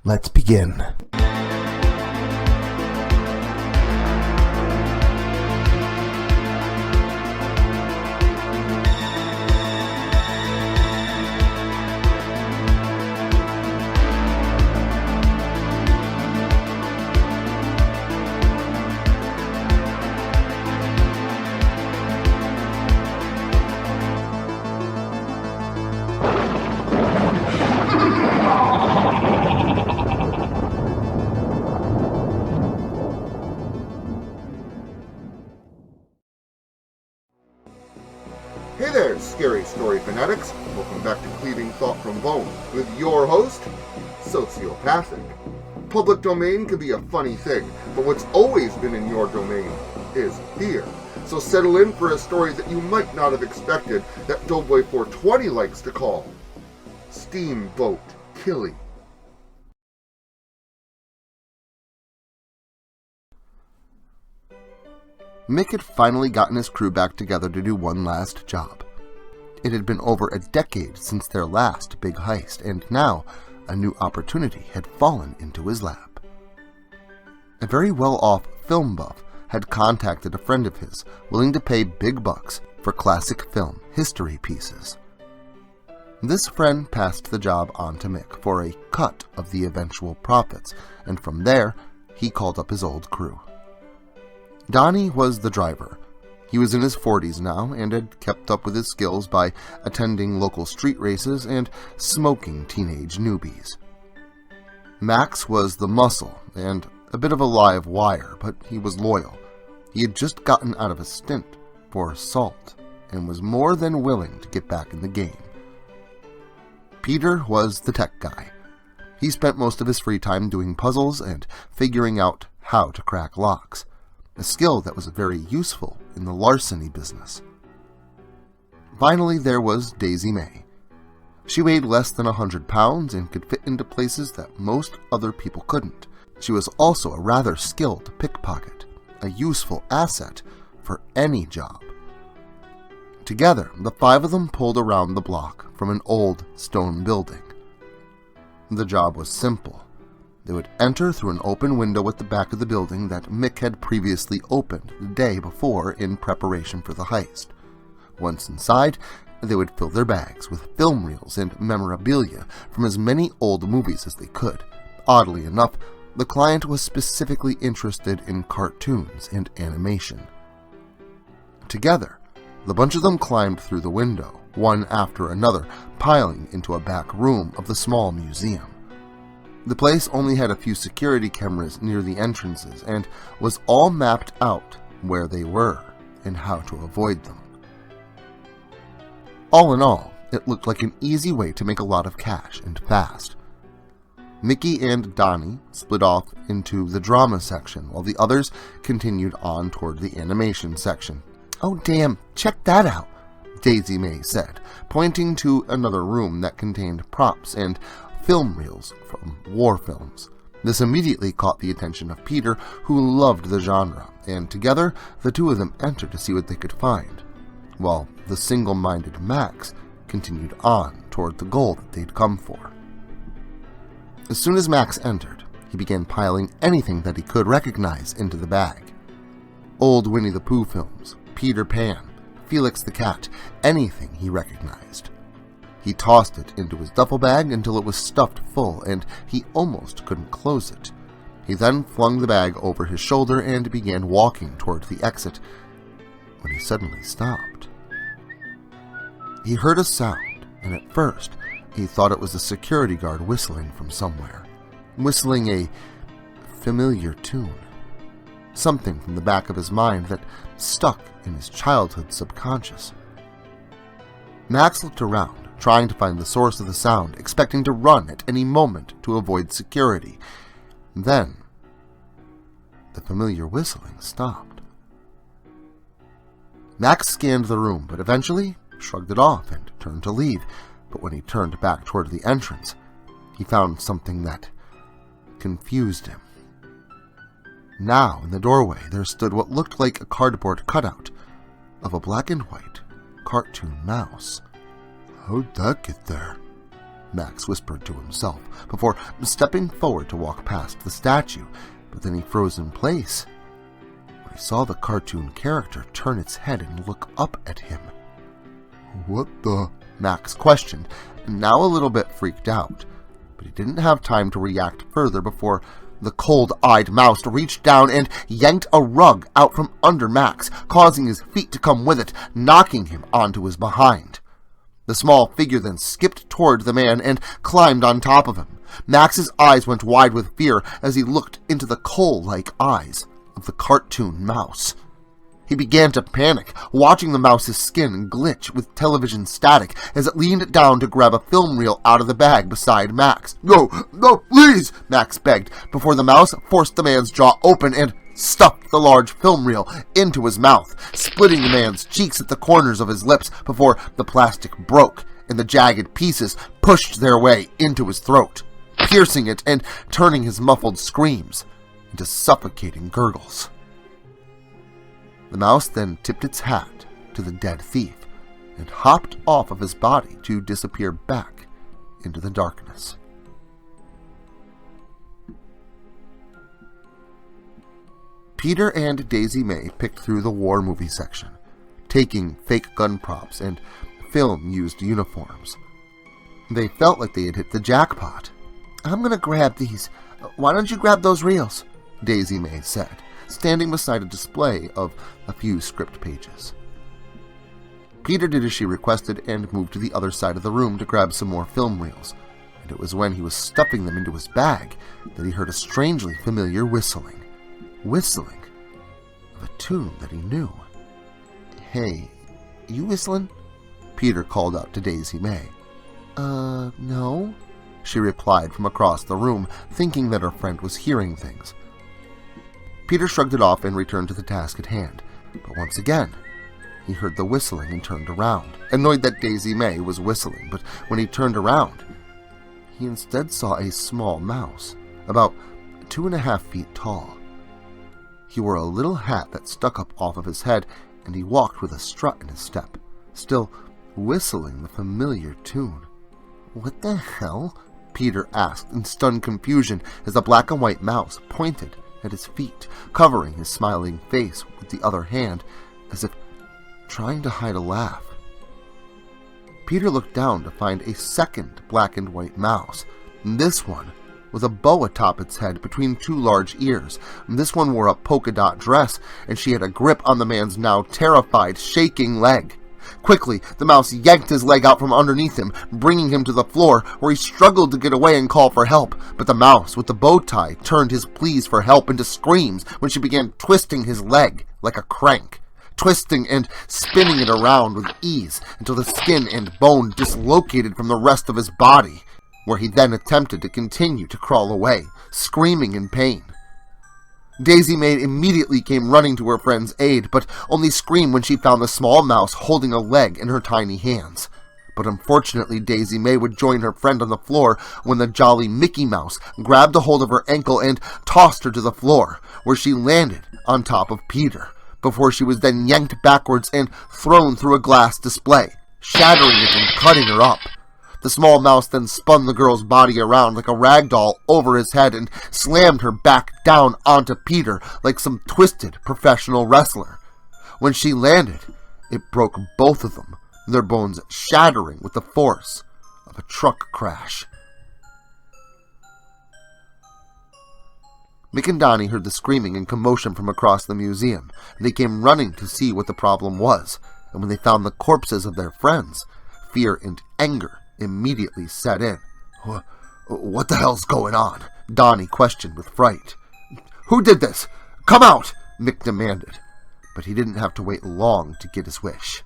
Let's begin. Hey there, scary story fanatics. Welcome back to Cleaving Thought from Bone with your host, Sociopathic. Public domain can be a funny thing, but what's always been in your domain is fear. So settle in for a story that you might not have expected that Doughboy420 likes to call Steamboat Killie. Mick had finally gotten his crew back together to do one last job. It had been over a decade since their last big heist, and now a new opportunity had fallen into his lap. A very well-off film buff had contacted a friend of his, willing to pay big bucks for classic film history pieces. This friend passed the job on to Mick for a cut of the eventual profits, and from there, he called up his old crew. Donnie was the driver. He was in his 40s now and had kept up with his skills by attending local street races and smoking teenage newbies. Max was the muscle and a bit of a live wire, but he was loyal. He had just gotten out of a stint for assault and was more than willing to get back in the game. Peter was the tech guy. He spent most of his free time doing puzzles and figuring out how to crack locks, a skill that was very useful in the larceny business. Finally, there was Daisy May. She weighed less than 100 pounds and could fit into places that most other people couldn't. She was also a rather skilled pickpocket, a useful asset for any job. Together, the five of them pulled around the block from an old stone building. The job was simple. They would enter through an open window at the back of the building that Mick had previously opened the day before in preparation for the heist. Once inside, they would fill their bags with film reels and memorabilia from as many old movies as they could. Oddly enough, the client was specifically interested in cartoons and animation. Together, the bunch of them climbed through the window, one after another, piling into a back room of the small museum. The place only had a few security cameras near the entrances and was all mapped out where they were and how to avoid them. All in all, it looked like an easy way to make a lot of cash and fast. Mickey and Donnie split off into the drama section while the others continued on toward the animation section. "Oh damn, check that out," Daisy May said, pointing to another room that contained props and film reels from war films. This immediately caught the attention of Peter, who loved the genre, and together the two of them entered to see what they could find, while the single-minded Max continued on toward the goal that they'd come for. As soon as Max entered, he began piling anything that he could recognize into the bag. Old Winnie the Pooh films, Peter Pan, Felix the Cat, anything he recognized. He tossed it into his duffel bag until it was stuffed full, and he almost couldn't close it. He then flung the bag over his shoulder and began walking toward the exit, when he suddenly stopped. He heard a sound, and at first, he thought it was a security guard whistling from somewhere, whistling a familiar tune, something from the back of his mind that stuck in his childhood subconscious. Max looked around, trying to find the source of the sound, expecting to run at any moment to avoid security. Then, the familiar whistling stopped. Max scanned the room, but eventually shrugged it off and turned to leave. But when he turned back toward the entrance, he found something that confused him. Now, in the doorway, there stood what looked like a cardboard cutout of a black and white cartoon mouse. How'd that get there? Max whispered to himself, before stepping forward to walk past the statue, but then he froze in place when he saw the cartoon character turn its head and look up at him. "What the?" Max questioned, now a little bit freaked out, but he didn't have time to react further before the cold-eyed mouse reached down and yanked a rug out from under Max, causing his feet to come with it, knocking him onto his behind. The small figure then skipped toward the man and climbed on top of him. Max's eyes went wide with fear as he looked into the coal-like eyes of the cartoon mouse. He began to panic, watching the mouse's skin glitch with television static as it leaned down to grab a film reel out of the bag beside Max. "No, no, please!" Max begged, before the mouse forced the man's jaw open and stuffed the large film reel into his mouth, splitting the man's cheeks at the corners of his lips before the plastic broke and the jagged pieces pushed their way into his throat, piercing it and turning his muffled screams into suffocating gurgles. The mouse then tipped its hat to the dead thief and hopped off of his body to disappear back into the darkness. Peter and Daisy May picked through the war movie section, taking fake gun props and film-used uniforms. They felt like they had hit the jackpot. "I'm going to grab these. Why don't you grab those reels?" Daisy May said, standing beside a display of a few script pages. Peter did as she requested and moved to the other side of the room to grab some more film reels, and it was when he was stuffing them into his bag that he heard a strangely familiar whistling of a tune that he knew. "Hey, you whistling?" Peter called out to Daisy May. No," she replied from across the room, thinking that her friend was hearing things. Peter shrugged it off and returned to the task at hand, but once again, he heard the whistling and turned around, annoyed that Daisy May was whistling, but when he turned around, he instead saw a small mouse, about 2.5 feet tall. He wore a little hat that stuck up off of his head, and he walked with a strut in his step, still whistling the familiar tune. "What the hell?" Peter asked in stunned confusion as the black and white mouse pointed at his feet, covering his smiling face with the other hand, as if trying to hide a laugh. Peter looked down to find a second black and white mouse, this one with a bow atop its head between two large ears. This one wore a polka dot dress, and she had a grip on the man's now terrified, shaking leg. Quickly, the mouse yanked his leg out from underneath him, bringing him to the floor, where he struggled to get away and call for help. But the mouse with the bow tie turned his pleas for help into screams when she began twisting his leg like a crank, twisting and spinning it around with ease until the skin and bone dislocated from the rest of his body, where he then attempted to continue to crawl away, screaming in pain. Daisy May immediately came running to her friend's aid, but only screamed when she found the small mouse holding a leg in her tiny hands. But unfortunately, Daisy May would join her friend on the floor when the jolly Mickey Mouse grabbed a hold of her ankle and tossed her to the floor, where she landed on top of Peter, before she was then yanked backwards and thrown through a glass display, shattering it and cutting her up. The small mouse then spun the girl's body around like a rag doll over his head and slammed her back down onto Peter like some twisted professional wrestler. When she landed, it broke both of them, their bones shattering with the force of a truck crash. Mick and Donnie heard the screaming and commotion from across the museum, and they came running to see what the problem was, and when they found the corpses of their friends, fear and anger immediately set in. "What the hell's going on?" Donnie questioned with fright. "Who did this? Come out!" Mick demanded, but he didn't have to wait long to get his wish.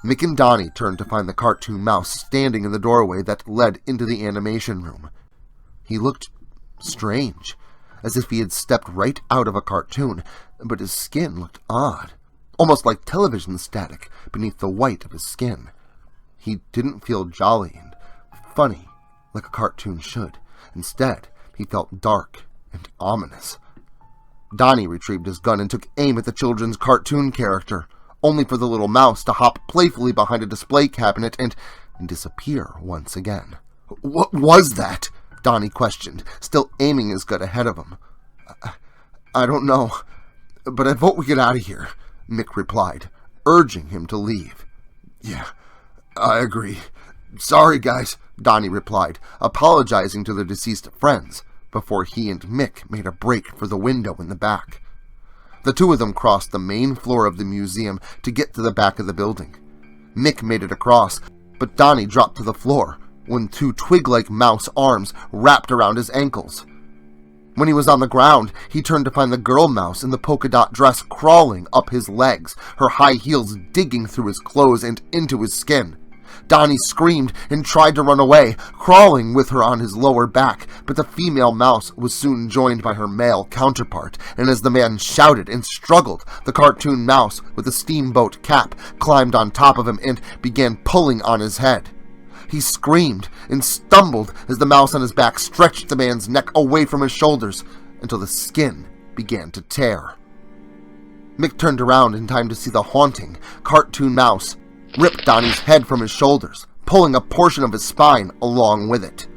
Mick and Donnie turned to find the cartoon mouse standing in the doorway that led into the animation room. He looked strange, as if he had stepped right out of a cartoon, but his skin looked odd, almost like television static beneath the white of his skin. He didn't feel jolly and funny like a cartoon should. Instead, he felt dark and ominous. Donnie retrieved his gun and took aim at the children's cartoon character, only for the little mouse to hop playfully behind a display cabinet and disappear once again. "What was that?" Donnie questioned, still aiming his gun ahead of him. "I don't know, but I vote we get out of here," Mick replied, urging him to leave. "Yeah, I agree. Sorry, guys," Donnie replied, apologizing to their deceased friends, before he and Mick made a break for the window in the back. The two of them crossed the main floor of the museum to get to the back of the building. Mick made it across, but Donnie dropped to the floor when two twig-like mouse arms wrapped around his ankles. When he was on the ground, he turned to find the girl mouse in the polka dot dress crawling up his legs, her high heels digging through his clothes and into his skin. Donnie screamed and tried to run away, crawling with her on his lower back, but the female mouse was soon joined by her male counterpart, and as the man shouted and struggled, the cartoon mouse with the steamboat cap climbed on top of him and began pulling on his head. He screamed and stumbled as the mouse on his back stretched the man's neck away from his shoulders until the skin began to tear. Mick turned around in time to see the haunting cartoon mouse rip Donnie's head from his shoulders, pulling a portion of his spine along with it.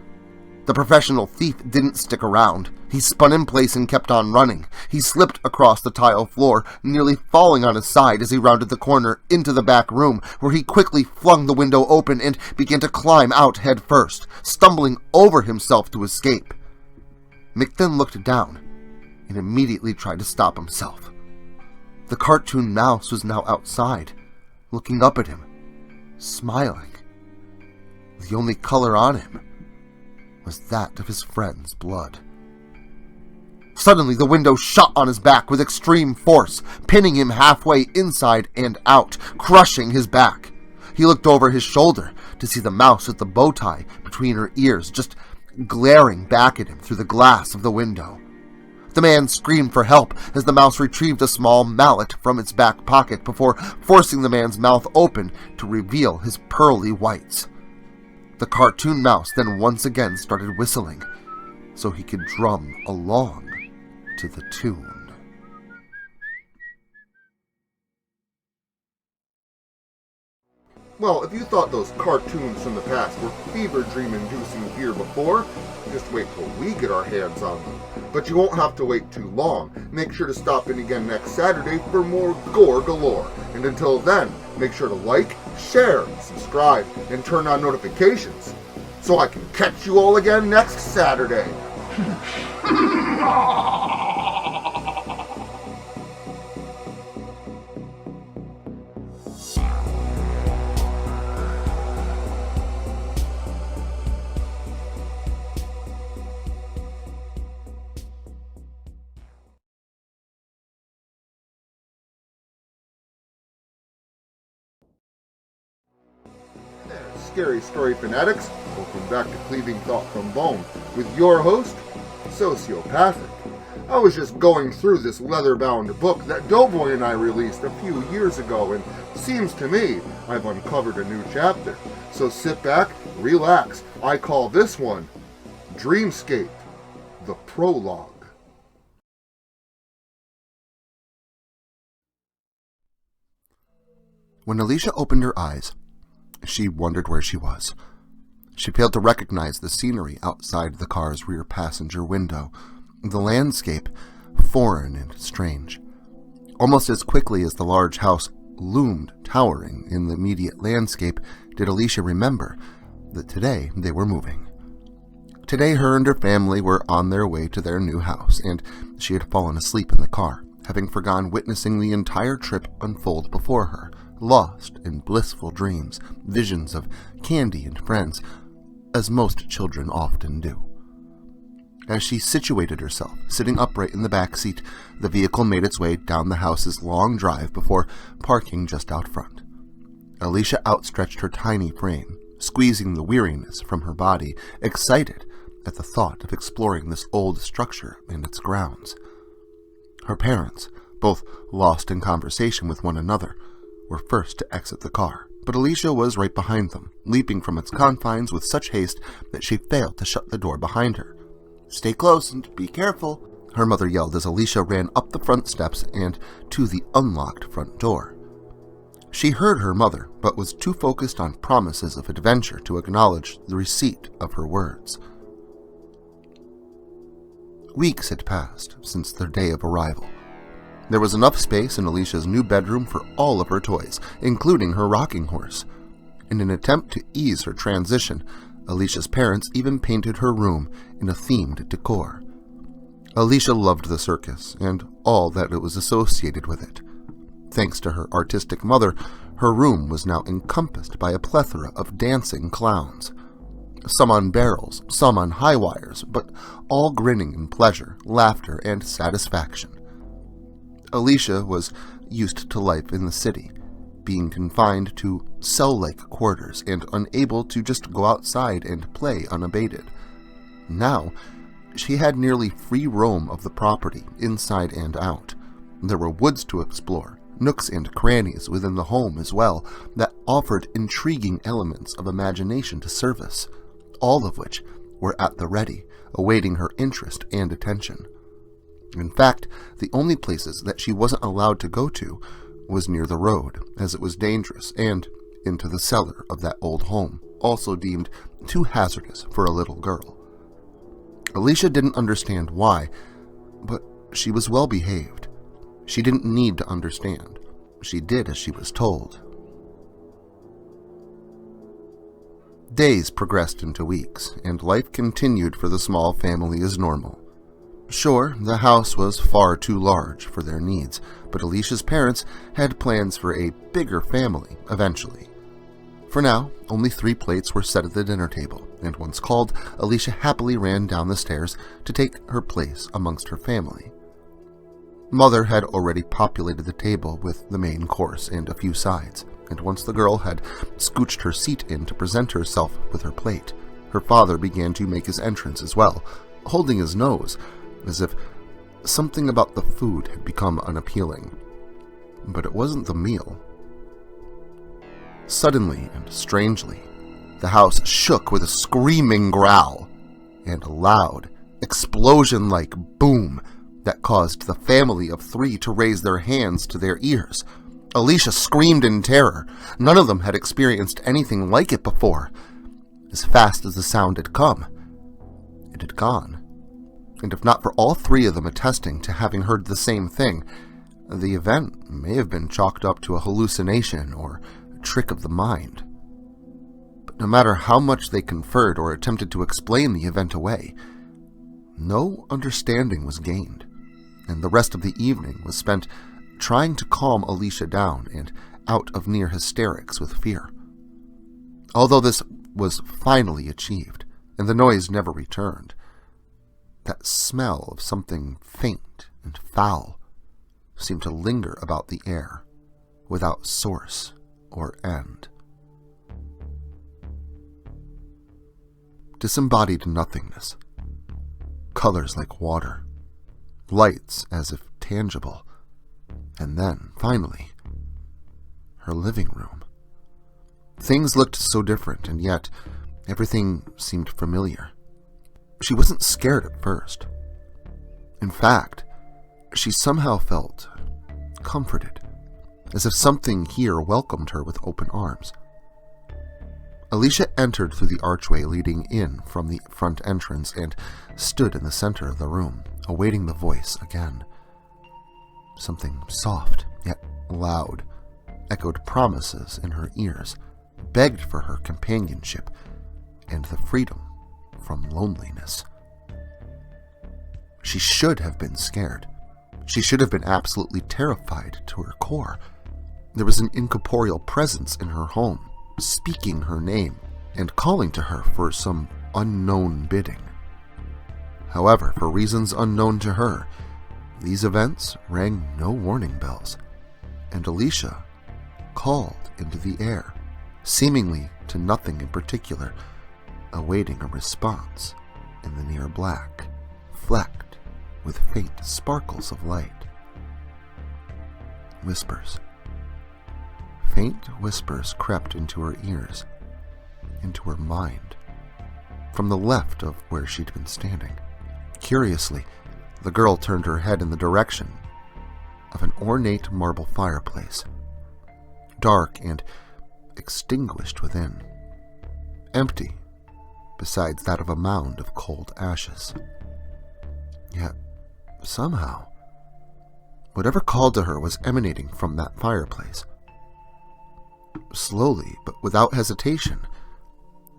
The professional thief didn't stick around. He spun in place and kept on running. He slipped across the tile floor, nearly falling on his side as he rounded the corner into the back room, where he quickly flung the window open and began to climb out head first, stumbling over himself to escape. Mick then looked down and immediately tried to stop himself. The cartoon mouse was now outside, looking up at him, smiling. The only color on him was that of his friend's blood. Suddenly, the window shut on his back with extreme force, pinning him halfway inside and out, crushing his back. He looked over his shoulder to see the mouse with the bow tie between her ears just glaring back at him through the glass of the window. The man screamed for help as the mouse retrieved a small mallet from its back pocket before forcing the man's mouth open to reveal his pearly whites. The cartoon mouse then once again started whistling so he could drum along to the tune. Well, if you thought those cartoons from the past were fever dream-inducing here before, just wait till we get our hands on them. But you won't have to wait too long. Make sure to stop in again next Saturday for more gore galore. And until then, make sure to like, share, subscribe, and turn on notifications so I can catch you all again next Saturday. Scary Story Fanatics, welcome back to Cleaving Thought from Bone with your host, Sociopathic. I was just going through this leather-bound book that Doughboy and I released a few years ago, and seems to me I've uncovered a new chapter. So sit back, relax. I call this one Dreamscape, the Prologue. When Alicia opened her eyes, she wondered where she was. She failed to recognize the scenery outside the car's rear passenger window, the landscape foreign and strange. Almost as quickly as the large house loomed towering in the immediate landscape did Alicia remember that today they were moving. Today her and her family were on their way to their new house, and she had fallen asleep in the car, having forgone witnessing the entire trip unfold before her, lost in blissful dreams, visions of candy and friends, as most children often do. As she situated herself, sitting upright in the back seat, the vehicle made its way down the house's long drive before parking just out front. Alicia outstretched her tiny frame, squeezing the weariness from her body, excited at the thought of exploring this old structure and its grounds. Her parents, both lost in conversation with one another, were first to exit the car, but Alicia was right behind them, leaping from its confines with such haste that she failed to shut the door behind her. "Stay close and be careful," her mother yelled as Alicia ran up the front steps and to the unlocked front door. She heard her mother, but was too focused on promises of adventure to acknowledge the receipt of her words. Weeks had passed since their day of arrival. There was enough space in Alicia's new bedroom for all of her toys, including her rocking horse. In an attempt to ease her transition, Alicia's parents even painted her room in a themed decor. Alicia loved the circus and all that it was associated with it. Thanks to her artistic mother, her room was now encompassed by a plethora of dancing clowns. Some on barrels, some on high wires, but all grinning in pleasure, laughter, and satisfaction. Alicia was used to life in the city, being confined to cell-like quarters and unable to just go outside and play unabated. Now, she had nearly free roam of the property, inside and out. There were woods to explore, nooks and crannies within the home as well, that offered intriguing elements of imagination to service, all of which were at the ready, awaiting her interest and attention. In fact, the only places that she wasn't allowed to go to was near the road, as it was dangerous, and into the cellar of that old home, also deemed too hazardous for a little girl. Alicia didn't understand why, but she was well behaved. She didn't need to understand. She did as she was told. Days progressed into weeks, and life continued for the small family as normal. Sure, the house was far too large for their needs, but Alicia's parents had plans for a bigger family eventually. For now, only 3 plates were set at the dinner table, and once called, Alicia happily ran down the stairs to take her place amongst her family. Mother had already populated the table with the main course and a few sides, and once the girl had scooched her seat in to present herself with her plate, her father began to make his entrance as well, holding his nose, as if something about the food had become unappealing. But it wasn't the meal. Suddenly and strangely, the house shook with a screaming growl, and a loud, explosion-like boom that caused the family of 3 to raise their hands to their ears. Alicia screamed in terror. None of them had experienced anything like it before. As fast as the sound had come, it had gone. And if not for all 3 of them attesting to having heard the same thing, the event may have been chalked up to a hallucination or a trick of the mind. But no matter how much they conferred or attempted to explain the event away, no understanding was gained, and the rest of the evening was spent trying to calm Alicia down and out of near hysterics with fear. Although this was finally achieved, and the noise never returned, that smell of something faint and foul seemed to linger about the air, without source or end. Disembodied nothingness, colors like water, lights as if tangible, and then, finally, her living room. Things looked so different, and yet everything seemed familiar. She wasn't scared at first. In fact, she somehow felt comforted, as if something here welcomed her with open arms. Alicia entered through the archway leading in from the front entrance and stood in the center of the room, awaiting the voice again. Something soft, yet loud, echoed promises in her ears, begged for her companionship and the freedom from loneliness. She should have been scared. She should have been absolutely terrified to her core. There was an incorporeal presence in her home, speaking her name and calling to her for some unknown bidding. However, for reasons unknown to her, these events rang no warning bells, and Alicia called into the air, seemingly to nothing in particular, awaiting a response in the near black, flecked with faint sparkles of light. Whispers. Faint whispers crept into her ears, into her mind, from the left of where she'd been standing. Curiously, the girl turned her head in the direction of an ornate marble fireplace. dark and extinguished within. Empty, besides that of a mound of cold ashes. Yet, somehow, whatever called to her was emanating from that fireplace. Slowly, but without hesitation,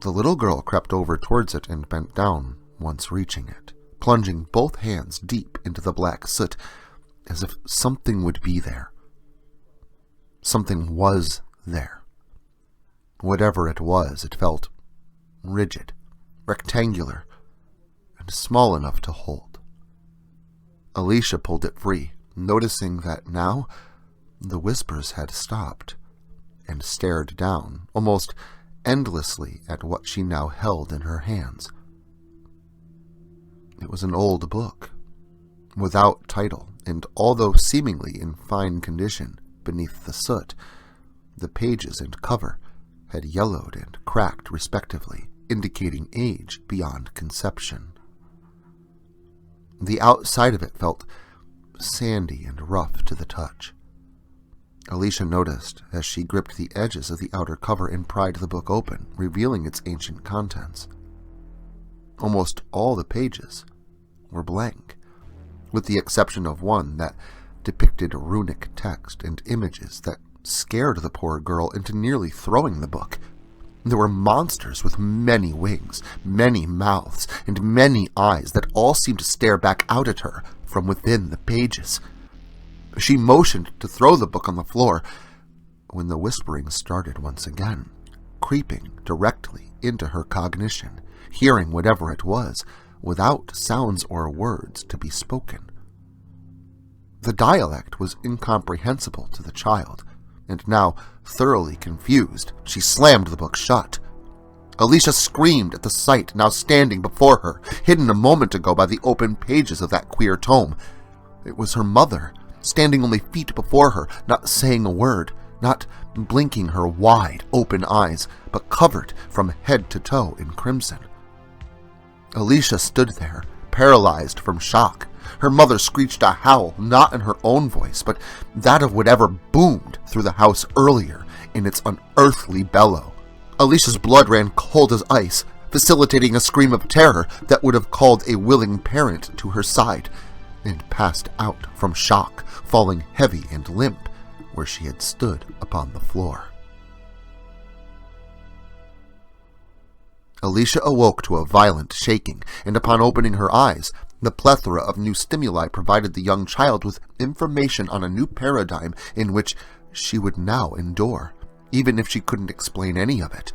the little girl crept over towards it and bent down, once reaching it, plunging both hands deep into the black soot, as if something would be there. Something was there. Whatever it was, it felt rigid, rectangular, and small enough to hold. Alicia pulled it free, noticing that now the whispers had stopped, and stared down, almost endlessly, at what she now held in her hands. It was an old book, without title, and although seemingly in fine condition beneath the soot, the pages and cover had yellowed and cracked respectively, indicating age beyond conception. The outside of it felt sandy and rough to the touch. Alicia noticed as she gripped the edges of the outer cover and pried the book open, revealing its ancient contents. Almost all the pages were blank, with the exception of one that depicted runic text and images that scared the poor girl into nearly throwing the book. There were monsters with many wings, many mouths, and many eyes that all seemed to stare back out at her from within the pages. She motioned to throw the book on the floor when the whispering started once again, creeping directly into her cognition, hearing whatever it was, without sounds or words to be spoken. The dialect was incomprehensible to the child, and now, thoroughly confused, she slammed the book shut. Alicia screamed at the sight now standing before her, hidden a moment ago by the open pages of that queer tome. It was her mother, standing only feet before her, not saying a word, not blinking her wide open eyes, but covered from head to toe in crimson. Alicia stood there, paralyzed from shock. Her mother screeched a howl, not in her own voice, but that of whatever boomed through the house earlier in its unearthly bellow. Alicia's blood ran cold as ice, facilitating a scream of terror that would have called a willing parent to her side, and passed out from shock, falling heavy and limp where she had stood upon the floor. Alicia awoke to a violent shaking, and upon opening her eyes, the plethora of new stimuli provided the young child with information on a new paradigm in which she would now endure, even if she couldn't explain any of it.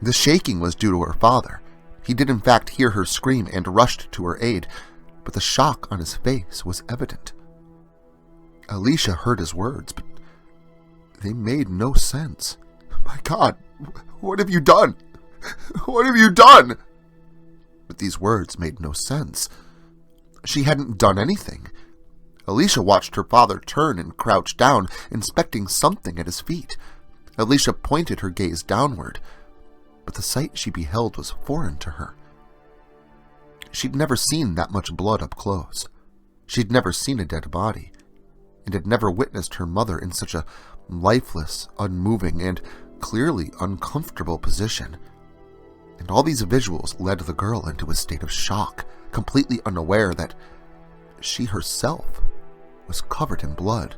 The shaking was due to her father. He did in fact hear her scream and rushed to her aid, but the shock on his face was evident. Alicia heard his words, but they made no sense. "My God, what have you done? What have you done?" But these words made no sense. She hadn't done anything. Alicia watched her father turn and crouch down, inspecting something at his feet. Alicia pointed her gaze downward, but the sight she beheld was foreign to her. She'd never seen that much blood up close. She'd never seen a dead body, and had never witnessed her mother in such a lifeless, unmoving, and clearly uncomfortable position. And all these visuals led the girl into a state of shock, completely unaware that she herself was covered in blood,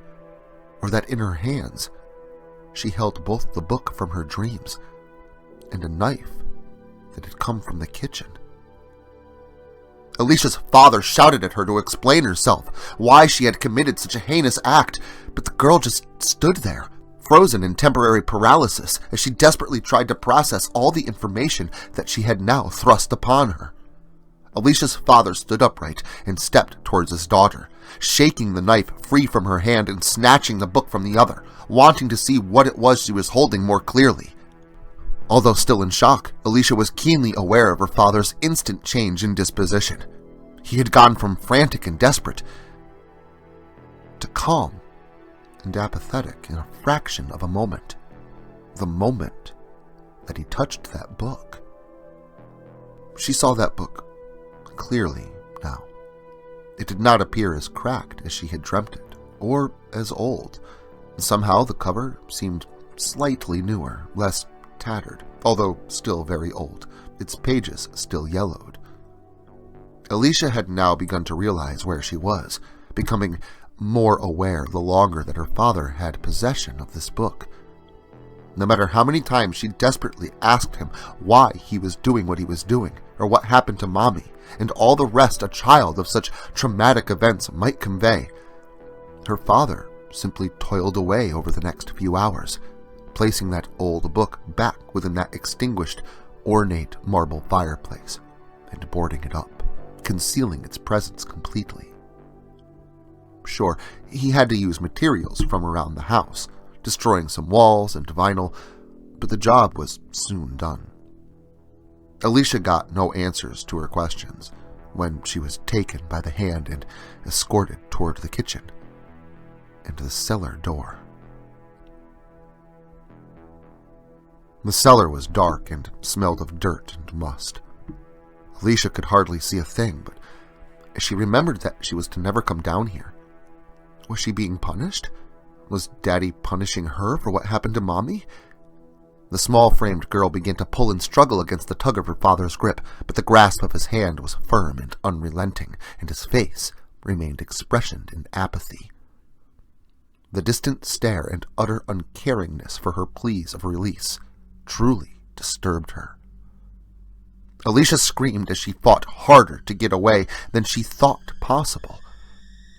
or that in her hands she held both the book from her dreams and a knife that had come from the kitchen. Alicia's father shouted at her to explain herself, why she had committed such a heinous act, but the girl just stood there, frozen in temporary paralysis, as she desperately tried to process all the information that she had now thrust upon her. Alicia's father stood upright and stepped towards his daughter, shaking the knife free from her hand and snatching the book from the other, wanting to see what it was she was holding more clearly. Although still in shock, Alicia was keenly aware of her father's instant change in disposition. He had gone from frantic and desperate to calm and apathetic in a fraction of a moment. The moment that he touched that book. She saw that book clearly now. It did not appear as cracked as she had dreamt it, or as old. Somehow the cover seemed slightly newer, less tattered, although still very old, its pages still yellowed. Alicia had now begun to realize where she was, becoming more aware the longer that her father had possession of this book. No matter how many times she desperately asked him why he was doing what he was doing, or what happened to Mommy, and all the rest a child of such traumatic events might convey, her father simply toiled away over the next few hours, placing that old book back within that extinguished, ornate marble fireplace, and boarding it up, concealing its presence completely. Sure, he had to use materials from around the house, destroying some walls and vinyl, but the job was soon done. Alicia got no answers to her questions when she was taken by the hand and escorted toward the kitchen and the cellar door. The cellar was dark and smelled of dirt and must. Alicia could hardly see a thing, but she remembered that she was to never come down here. Was she being punished? Was Daddy punishing her for what happened to Mommy? The small-framed girl began to pull and struggle against the tug of her father's grip, but the grasp of his hand was firm and unrelenting, and his face remained expressioned in apathy. The distant stare and utter uncaringness for her pleas of release truly disturbed her. Alicia screamed as she fought harder to get away than she thought possible,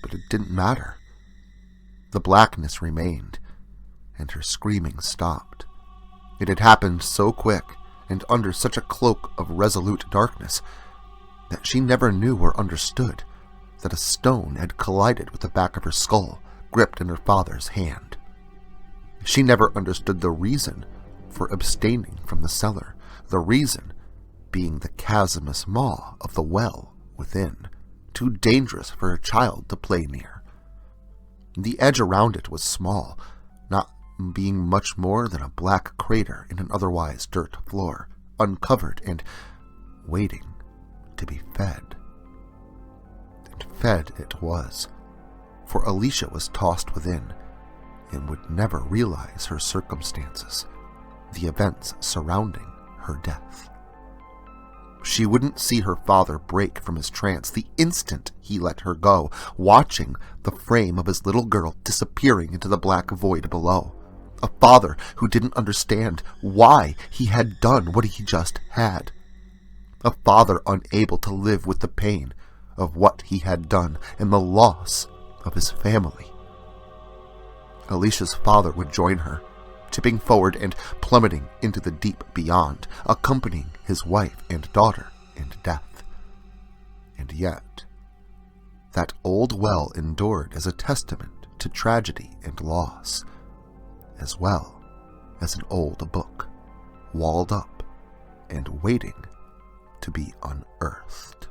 but it didn't matter. The blackness remained, and her screaming stopped. It had happened so quick, and under such a cloak of resolute darkness, that she never knew or understood that a stone had collided with the back of her skull, gripped in her father's hand. She never understood the reason for abstaining from the cellar, the reason being the chasmous maw of the well within, too dangerous for a child to play near. The edge around it was small, not being much more than a black crater in an otherwise dirt floor, uncovered and waiting to be fed. And fed it was, for Alicia was tossed within and would never realize her circumstances, the events surrounding her death. She wouldn't see her father break from his trance the instant he let her go, watching the frame of his little girl disappearing into the black void below. A father who didn't understand why he had done what he just had. A father unable to live with the pain of what he had done and the loss of his family. Alicia's father would join her, tipping forward and plummeting into the deep beyond, accompanying his wife and daughter in death. And yet, that old well endured as a testament to tragedy and loss, as well as an old book, walled up and waiting to be unearthed.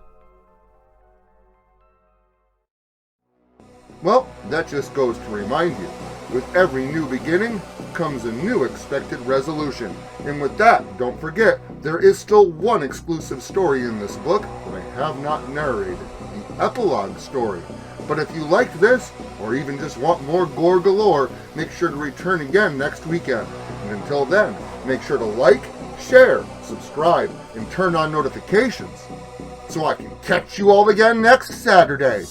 Well, that just goes to remind you, with every new beginning comes a new expected resolution. And with that, don't forget, there is still one exclusive story in this book that I have not narrated, the epilogue story. But if you liked this, or even just want more gore galore, make sure to return again next weekend. And until then, make sure to like, share, subscribe, and turn on notifications so I can catch you all again next Saturday.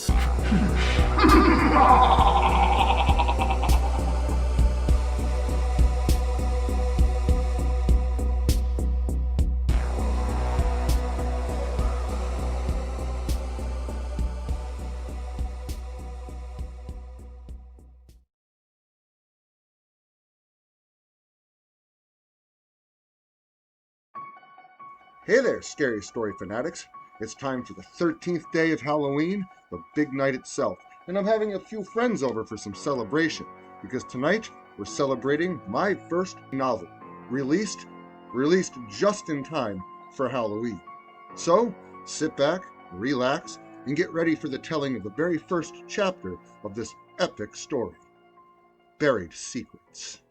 Hey there, scary story fanatics. It's time for the 13th day of Halloween, the big night itself, and I'm having a few friends over for some celebration, because tonight we're celebrating my first novel, released just in time for Halloween. So, sit back, relax, and get ready for the telling of the very first chapter of this epic story, Buried Secrets.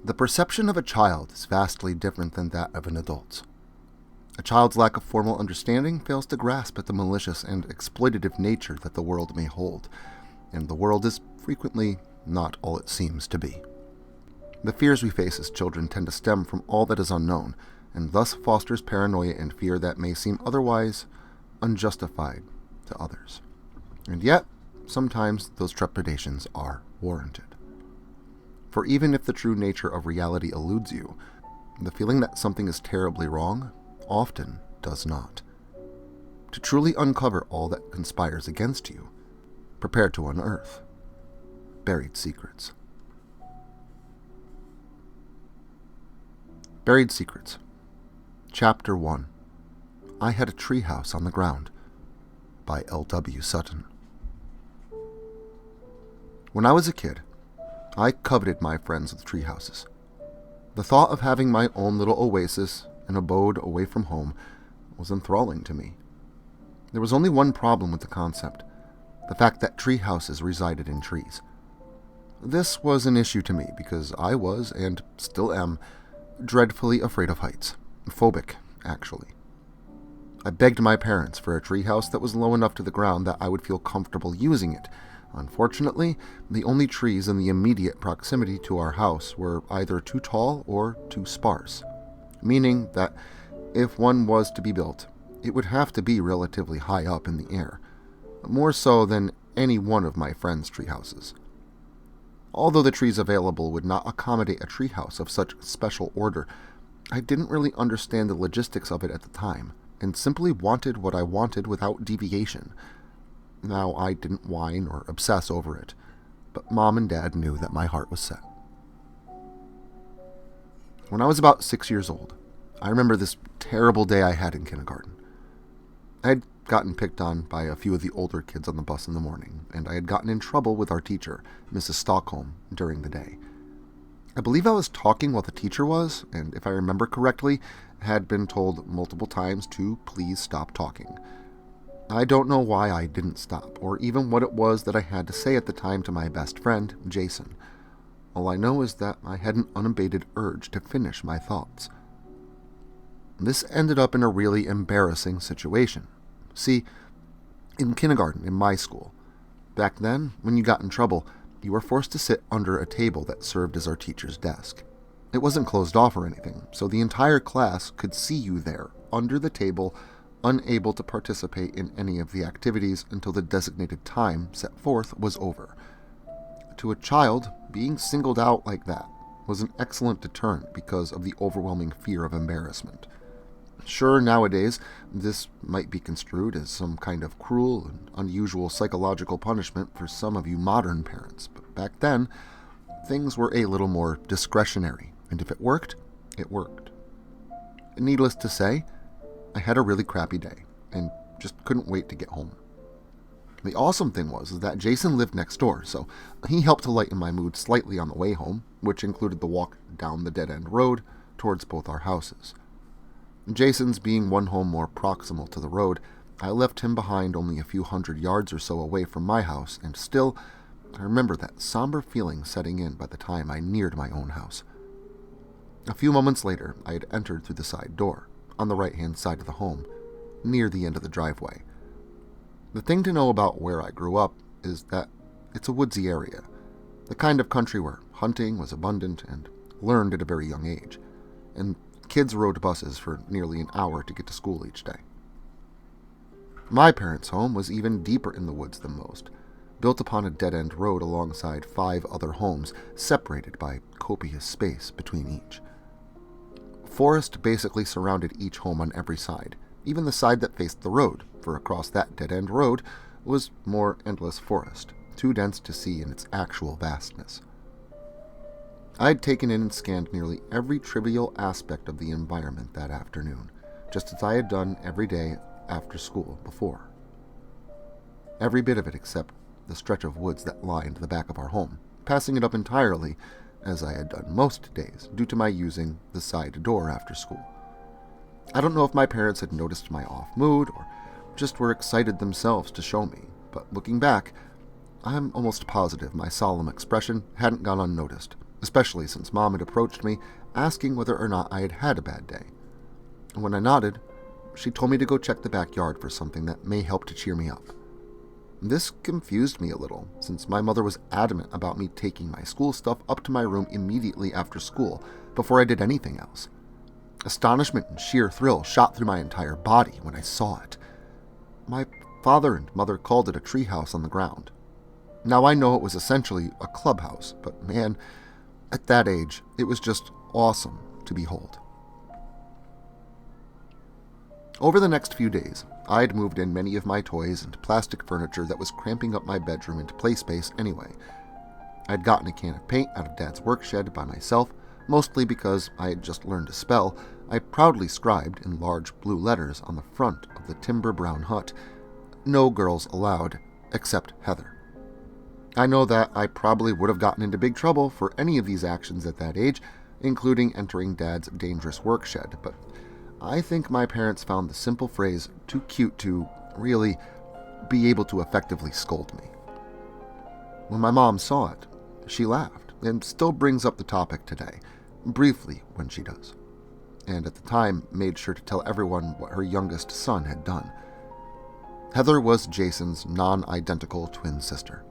The perception of a child is vastly different than that of an adult. A child's lack of formal understanding fails to grasp at the malicious and exploitative nature that the world may hold, and the world is frequently not all it seems to be. The fears we face as children tend to stem from all that is unknown, and thus fosters paranoia and fear that may seem otherwise unjustified to others. And yet, sometimes those trepidations are warranted. For even if the true nature of reality eludes you, the feeling that something is terribly wrong often does not. To truly uncover all that conspires against you, prepare to unearth buried secrets. Buried Secrets. Chapter 1. I Had a Treehouse on the Ground by L.W.Suton. When I was a kid, I coveted my friends with treehouses. The thought of having my own little oasis, an abode away from home, was enthralling to me. There was only one problem with the concept: the fact that treehouses resided in trees. This was an issue to me because I was, and still am, dreadfully afraid of heights. Phobic, actually. I begged my parents for a treehouse that was low enough to the ground that I would feel comfortable using it. Unfortunately, the only trees in the immediate proximity to our house were either too tall or too sparse, meaning that if one was to be built, it would have to be relatively high up in the air, more so than any one of my friends' treehouses. Although the trees available would not accommodate a treehouse of such special order, I didn't really understand the logistics of it at the time, and simply wanted what I wanted without deviation. Now, I didn't whine or obsess over it, but Mom and Dad knew that my heart was set. When I was about 6 years old, I remember this terrible day I had in kindergarten. I had gotten picked on by a few of the older kids on the bus in the morning, and I had gotten in trouble with our teacher, Mrs. Stockholm, during the day. I believe I was talking while the teacher was, and if I remember correctly, had been told multiple times to please stop talking. I don't know why I didn't stop, or even what it was that I had to say at the time to my best friend, Jason. All I know is that I had an unabated urge to finish my thoughts. This ended up in a really embarrassing situation. See, in kindergarten, in my school, back then, when you got in trouble, you were forced to sit under a table that served as our teacher's desk. It wasn't closed off or anything, so the entire class could see you there, under the table, unable to participate in any of the activities until the designated time set forth was over. To a child, being singled out like that was an excellent deterrent because of the overwhelming fear of embarrassment. Sure, nowadays, this might be construed as some kind of cruel and unusual psychological punishment for some of you modern parents, but back then, things were a little more discretionary, and if it worked, it worked. Needless to say, I had a really crappy day, and just couldn't wait to get home. The awesome thing was that Jason lived next door, so he helped to lighten my mood slightly on the way home, which included the walk down the dead-end road towards both our houses. Jason's being one home more proximal to the road, I left him behind only a few hundred yards or so away from my house, and still, I remember that somber feeling setting in by the time I neared my own house. A few moments later, I had entered through the side door, on the right-hand side of the home, near the end of the driveway. The thing to know about where I grew up is that it's a woodsy area, the kind of country where hunting was abundant and learned at a very young age, and kids rode buses for nearly an hour to get to school each day. My parents' home was even deeper in the woods than most, built upon a dead-end road alongside 5 other homes, separated by copious space between each. Forest basically surrounded each home on every side, even the side that faced the road, for across that dead-end road was more endless forest, too dense to see in its actual vastness. I had taken in and scanned nearly every trivial aspect of the environment that afternoon, just as I had done every day after school before. Every bit of it except the stretch of woods that lined the back of our home, passing it up entirely, as I had done most days, due to my using the side door after school. I don't know if my parents had noticed my off mood, or just were excited themselves to show me, but looking back, I'm almost positive my solemn expression hadn't gone unnoticed, especially since Mom had approached me, asking whether or not I had had a bad day. And when I nodded, she told me to go check the backyard for something that may help to cheer me up. This confused me a little, since my mother was adamant about me taking my school stuff up to my room immediately after school, before I did anything else. Astonishment and sheer thrill shot through my entire body when I saw it. My father and mother called it a treehouse on the ground. Now I know it was essentially a clubhouse, but man, at that age, it was just awesome to behold. Over the next few days, I'd moved in many of my toys and plastic furniture that was cramping up my bedroom into play space anyway. I'd gotten a can of paint out of Dad's work shed by myself, mostly because I had just learned to spell. I proudly scribed in large blue letters on the front of the timber brown hut, "No girls allowed, except Heather." I know that I probably would have gotten into big trouble for any of these actions at that age, including entering Dad's dangerous work shed, but I think my parents found the simple phrase too cute to, really, be able to effectively scold me. When my mom saw it, she laughed, and still brings up the topic today, briefly when she does, and at the time made sure to tell everyone what her youngest son had done. Heather was Jason's non-identical twin sister.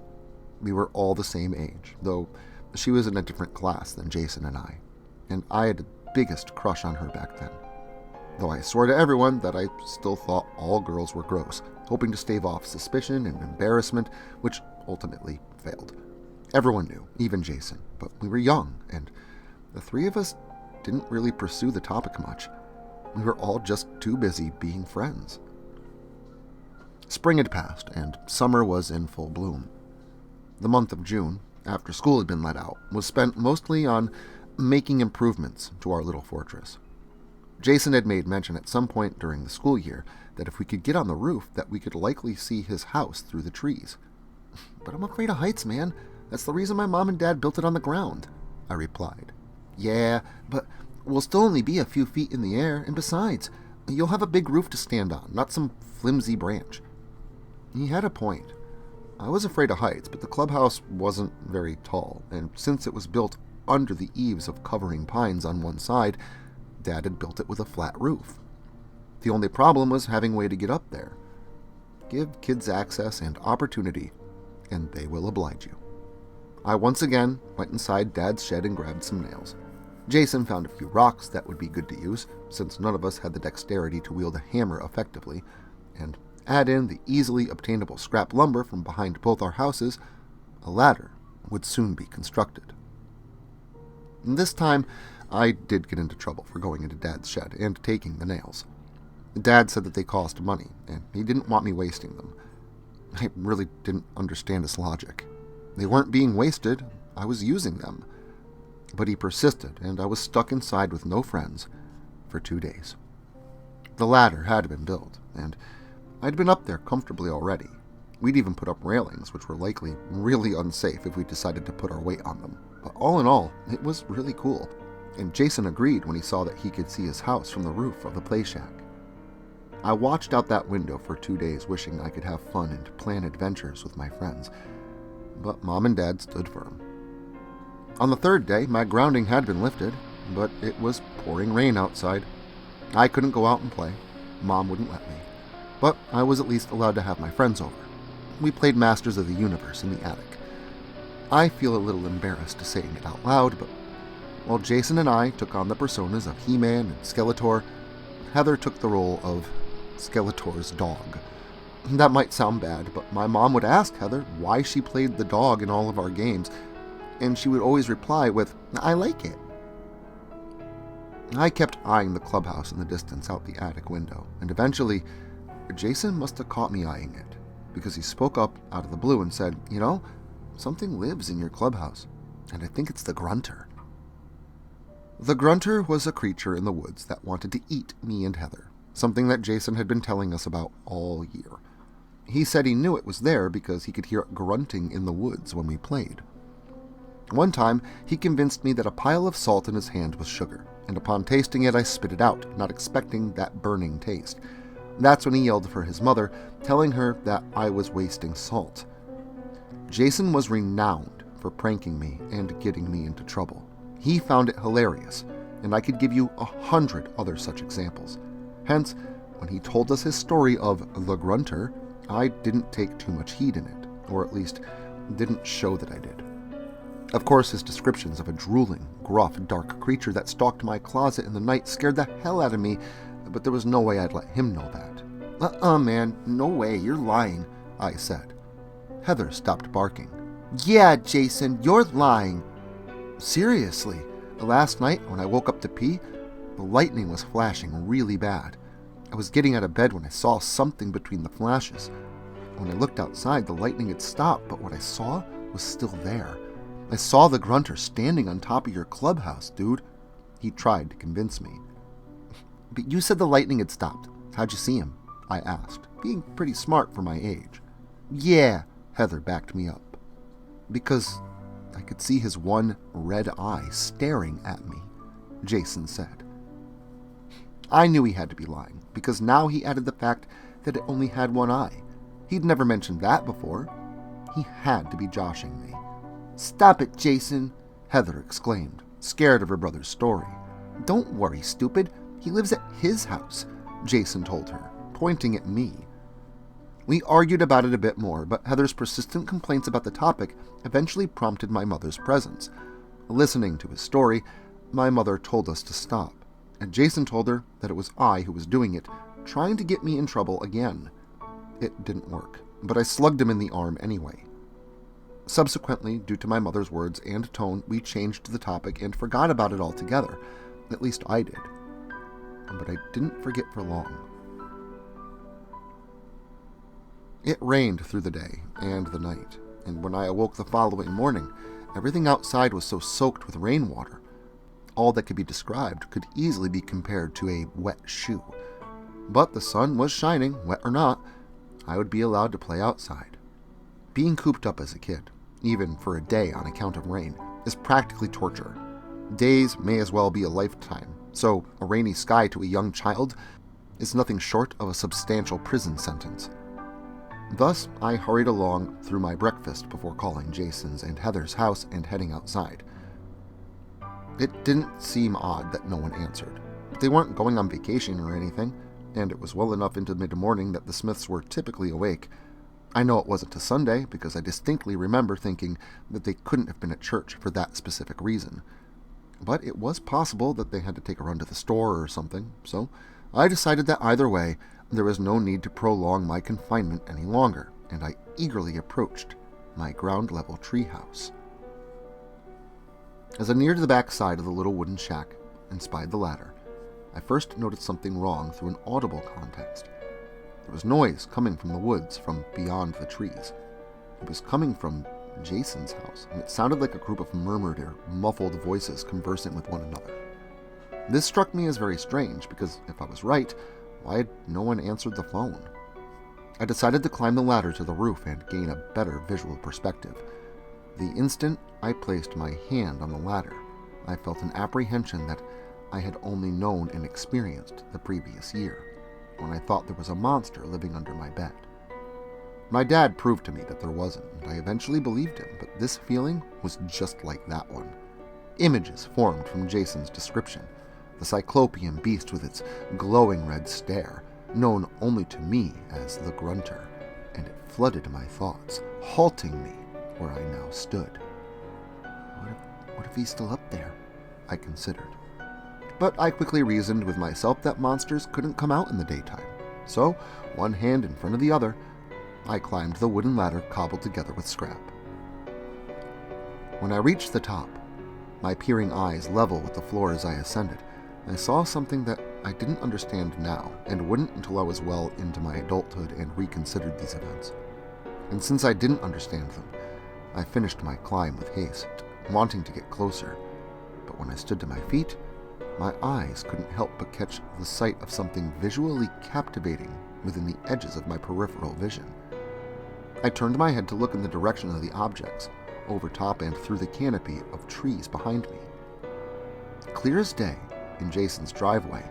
We were all the same age, though she was in a different class than Jason and I had the biggest crush on her back then. Though I swore to everyone that I still thought all girls were gross, hoping to stave off suspicion and embarrassment, which ultimately failed. Everyone knew, even Jason, but we were young, and the three of us didn't really pursue the topic much. We were all just too busy being friends. Spring had passed, and summer was in full bloom. The month of June, after school had been let out, was spent mostly on making improvements to our little fortress. Jason had made mention at some point during the school year that if we could get on the roof, that we could likely see his house through the trees. "But I'm afraid of heights, man. That's the reason my mom and dad built it on the ground," I replied. "Yeah, but we'll still only be a few feet in the air, and besides, you'll have a big roof to stand on, not some flimsy branch." He had a point. I was afraid of heights, but the clubhouse wasn't very tall, and since it was built under the eaves of covering pines on one side, Dad had built it with a flat roof. The only problem was having a way to get up there. Give kids access and opportunity, and they will oblige you. I once again went inside Dad's shed and grabbed some nails. Jason found a few rocks that would be good to use, since none of us had the dexterity to wield a hammer effectively, and add in the easily obtainable scrap lumber from behind both our houses, a ladder would soon be constructed. And this time, I did get into trouble for going into Dad's shed and taking the nails. Dad said that they cost money, and he didn't want me wasting them. I really didn't understand his logic. They weren't being wasted, I was using them. But he persisted, and I was stuck inside with no friends for 2 days. The ladder had been built, and I'd been up there comfortably already. We'd even put up railings, which were likely really unsafe if we decided to put our weight on them. But all in all, it was really cool. And Jason agreed when he saw that he could see his house from the roof of the play shack. I watched out that window for 2 days wishing I could have fun and plan adventures with my friends, but Mom and Dad stood firm. On the third day, my grounding had been lifted, but it was pouring rain outside. I couldn't go out and play. Mom wouldn't let me, but I was at least allowed to have my friends over. We played Masters of the Universe in the attic. I feel a little embarrassed saying it out loud, but while Jason and I took on the personas of He-Man and Skeletor, Heather took the role of Skeletor's dog. That might sound bad, but my mom would ask Heather why she played the dog in all of our games, and she would always reply with, "I like it." I kept eyeing the clubhouse in the distance out the attic window, and eventually, Jason must have caught me eyeing it, because he spoke up out of the blue and said, "You know, something lives in your clubhouse, and I think it's the Grunter." The Grunter was a creature in the woods that wanted to eat me and Heather, something that Jason had been telling us about all year. He said he knew it was there because he could hear it grunting in the woods when we played. One time, he convinced me that a pile of salt in his hand was sugar, and upon tasting it I spit it out, not expecting that burning taste. That's when he yelled for his mother, telling her that I was wasting salt. Jason was renowned for pranking me and getting me into trouble. He found it hilarious, and I could give you 100 other such examples. Hence, When he told us his story of the Grunter, I didn't take too much heed in it, or at least didn't show that I did. Of course, his descriptions of a drooling, gruff, dark creature that stalked my closet in the night scared the hell out of me, but there was no way I'd let him know that. Man, no way, you're lying, I said. Heather stopped barking. Yeah, Jason, you're lying. Seriously, last night when I woke up to pee, the lightning was flashing really bad. I was getting out of bed when I saw something between the flashes. When I looked outside, the lightning had stopped, but what I saw was still there. I saw the Grunter standing on top of your clubhouse, dude. He tried to convince me. But you said the lightning had stopped. How'd you see him? I asked, being pretty smart for my age. Yeah, Heather backed me up. Because I could see his one red eye staring at me, Jason said. I knew he had to be lying, because now he added the fact that it only had one eye. He'd never mentioned that before. He had to be joshing me. Stop it, Jason, Heather exclaimed, scared of her brother's story. Don't worry, stupid. He lives at his house, Jason told her, pointing at me. We argued about it a bit more, but Heather's persistent complaints about the topic eventually prompted my mother's presence. Listening to his story, my mother told us to stop, and Jason told her that it was I who was doing it, trying to get me in trouble again. It didn't work, but I slugged him in the arm anyway. Subsequently, due to my mother's words and tone, we changed the topic and forgot about it altogether. At least I did. But I didn't forget for long. It rained through the day and the night, and when I awoke the following morning, everything outside was so soaked with rainwater. All that could be described could easily be compared to a wet shoe. But the sun was shining, wet or not. I would be allowed to play outside. Being cooped up as a kid, even for a day on account of rain, is practically torture. Days may as well be a lifetime, so a rainy sky to a young child is nothing short of a substantial prison sentence. Thus, I hurried along through my breakfast before calling Jason's and Heather's house and heading outside. It didn't seem odd that no one answered. They weren't going on vacation or anything, and it was well enough into mid-morning that the Smiths were typically awake. I know it wasn't a Sunday because I distinctly remember thinking that they couldn't have been at church for that specific reason. But it was possible that they had to take a run to the store or something, so I decided that either way, there was no need to prolong my confinement any longer, and I eagerly approached my ground-level treehouse. As I neared the back side of the little wooden shack and spied the ladder, I first noticed something wrong through an audible context. There was noise coming from the woods from beyond the trees. It was coming from Jason's house, and it sounded like a group of murmured or muffled voices conversing with one another. This struck me as very strange, because if I was right, why had no one answered the phone? I decided to climb the ladder to the roof and gain a better visual perspective. The instant I placed my hand on the ladder, I felt an apprehension that I had only known and experienced the previous year, when I thought there was a monster living under my bed. My dad proved to me that there wasn't, and I eventually believed him, but this feeling was just like that one. Images formed from Jason's description. The cyclopean beast with its glowing red stare, known only to me as the Grunter, and it flooded my thoughts, halting me where I now stood. What if he's still up there? I considered. But I quickly reasoned with myself that monsters couldn't come out in the daytime. So, one hand in front of the other, I climbed the wooden ladder cobbled together with scrap. When I reached the top, my peering eyes level with the floor as I ascended, I saw something that I didn't understand now, and wouldn't until I was well into my adulthood and reconsidered these events. And since I didn't understand them, I finished my climb with haste, wanting to get closer. But when I stood to my feet, my eyes couldn't help but catch the sight of something visually captivating within the edges of my peripheral vision. I turned my head to look in the direction of the objects, over top and through the canopy of trees behind me. Clear as day, in Jason's driveway,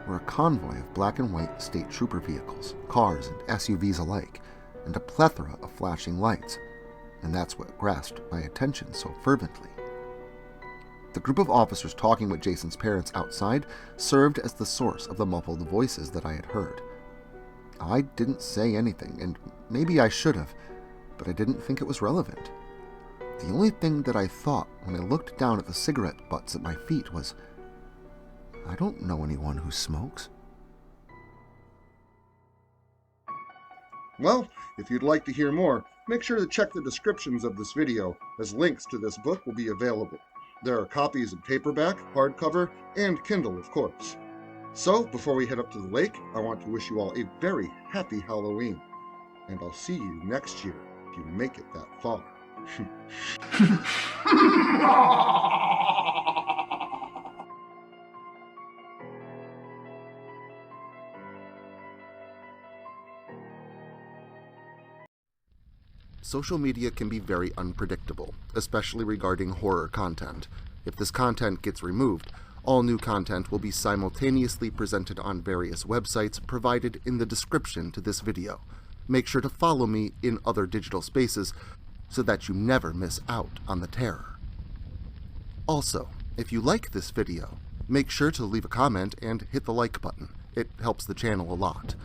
were a convoy of black and white state trooper vehicles, cars and SUVs alike, and a plethora of flashing lights, and that's what grasped my attention so fervently. the group of officers talking with Jason's parents outside served as the source of the muffled voices that I had heard. I didn't say anything, and maybe I should have, but I didn't think it was relevant. The only thing that I thought when I looked down at the cigarette butts at my feet was, I don't know anyone who smokes. Well, if you'd like to hear more, make sure to check the descriptions of this video, as links to this book will be available. There are copies in paperback, hardcover, and Kindle, of course. So, before we head up to the lake, I want to wish you all a very happy Halloween. And I'll see you next year, if you make it that far. Social media can be very unpredictable, especially regarding horror content. If this content gets removed, all new content will be simultaneously presented on various websites provided in the description to this video. Make sure to follow me in other digital spaces so that you never miss out on the terror. Also, if you like this video, make sure to leave a comment and hit the like button. It helps the channel a lot.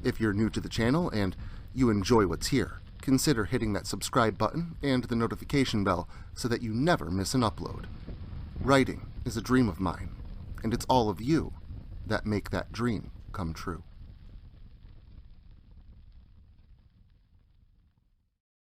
If you're new to the channel and you enjoy what's here, consider hitting that subscribe button and the notification bell so that you never miss an upload. Writing is a dream of mine, and it's all of you that make that dream come true.